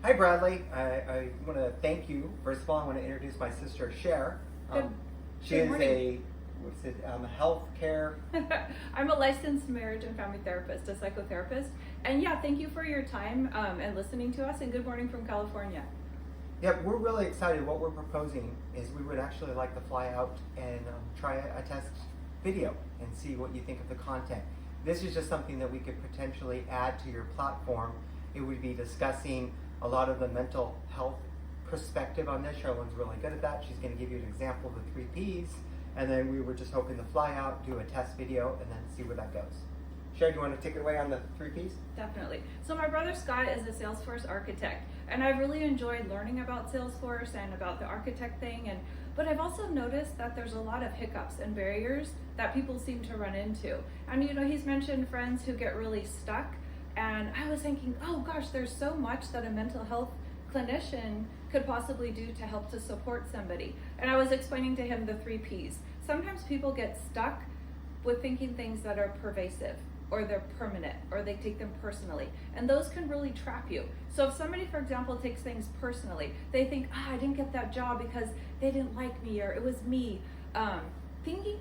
Hi, Bradley. I want to thank you. First of all, I want to introduce my sister, Cher. She Good is morning. a health care. I'm a licensed marriage and family therapist, a psychotherapist. And yeah, thank you for your time and listening to us. And good morning from California. Yeah, we're really excited. What we're proposing is we would actually like to fly out and try a test video and see what you think of the content. This is just something that we could potentially add to your platform. It would be discussing a lot of the mental health perspective on this. Sherwin's really good at that. She's going to give you an example of the 3 Ps, and then we were just hoping to fly out, do a test video, and then see where that goes. Cher, do you want to take it away on the 3 Ps? Definitely. So my brother Scott is a Salesforce architect, and I've really enjoyed learning about Salesforce and about the architect thing. But I've also noticed that there's a lot of hiccups and barriers that people seem to run into. And he's mentioned friends who get really stuck. And I was thinking, oh gosh, there's so much that a mental health clinician could possibly do to help to support somebody. And I was explaining to him the 3 Ps. Sometimes people get stuck with thinking things that are pervasive, or they're permanent, or they take them personally. And those can really trap you. So if somebody, for example, takes things personally, they think, I didn't get that job because they didn't like me, or it was me.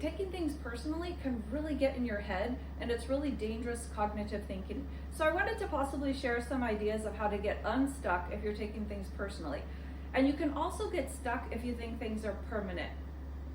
Taking things personally can really get in your head, and it's really dangerous cognitive thinking. So I wanted to possibly share some ideas of how to get unstuck if you're taking things personally. And you can also get stuck if you think things are permanent.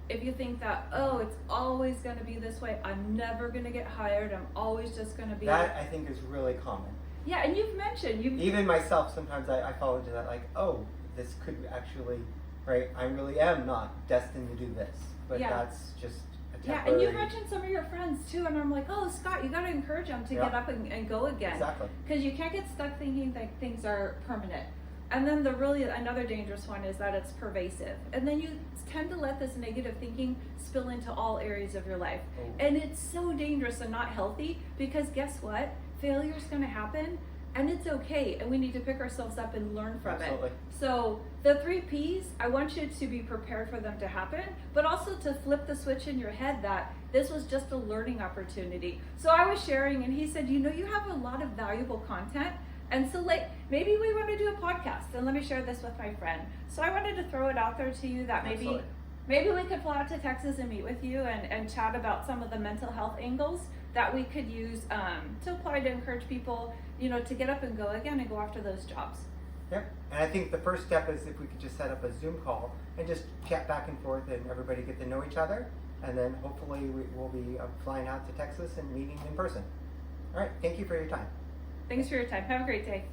If you think that, oh, it's always going to be this way, I'm never going to get hired, I'm always just going to be... That, I think, is really common. Yeah, and you've mentioned... Even myself, sometimes I fall into that, like, oh, this could actually, right, I really am not destined to do this. But Yeah. that's just a Yeah, temporary... and you mentioned some of your friends too, and I'm like, oh, Scott, you got to encourage them to get up and go again. Exactly. Because you can't get stuck thinking that things are permanent. And then another dangerous one is that it's pervasive. And then you tend to let this negative thinking spill into all areas of your life. Oh. And it's so dangerous and not healthy, because guess what? Failure's going to happen, and it's okay. And we need to pick ourselves up and learn from Absolutely. it. So the 3 Ps, I want you to be prepared for them to happen, but also to flip the switch in your head that this was just a learning opportunity. So I was sharing, and he said, you have a lot of valuable content. And so maybe we want to do a podcast, and let me share this with my friend. So I wanted to throw it out there to you that maybe we could fly out to Texas and meet with you and chat about some of the mental health angles that we could use to apply to encourage people, to get up and go again and go after those jobs. Yep. And I think the first step is if we could just set up a Zoom call and just chat back and forth and everybody get to know each other. And then hopefully we'll be flying out to Texas and meeting in person. All right. Thank you for your time. Thanks for your time. Have a great day.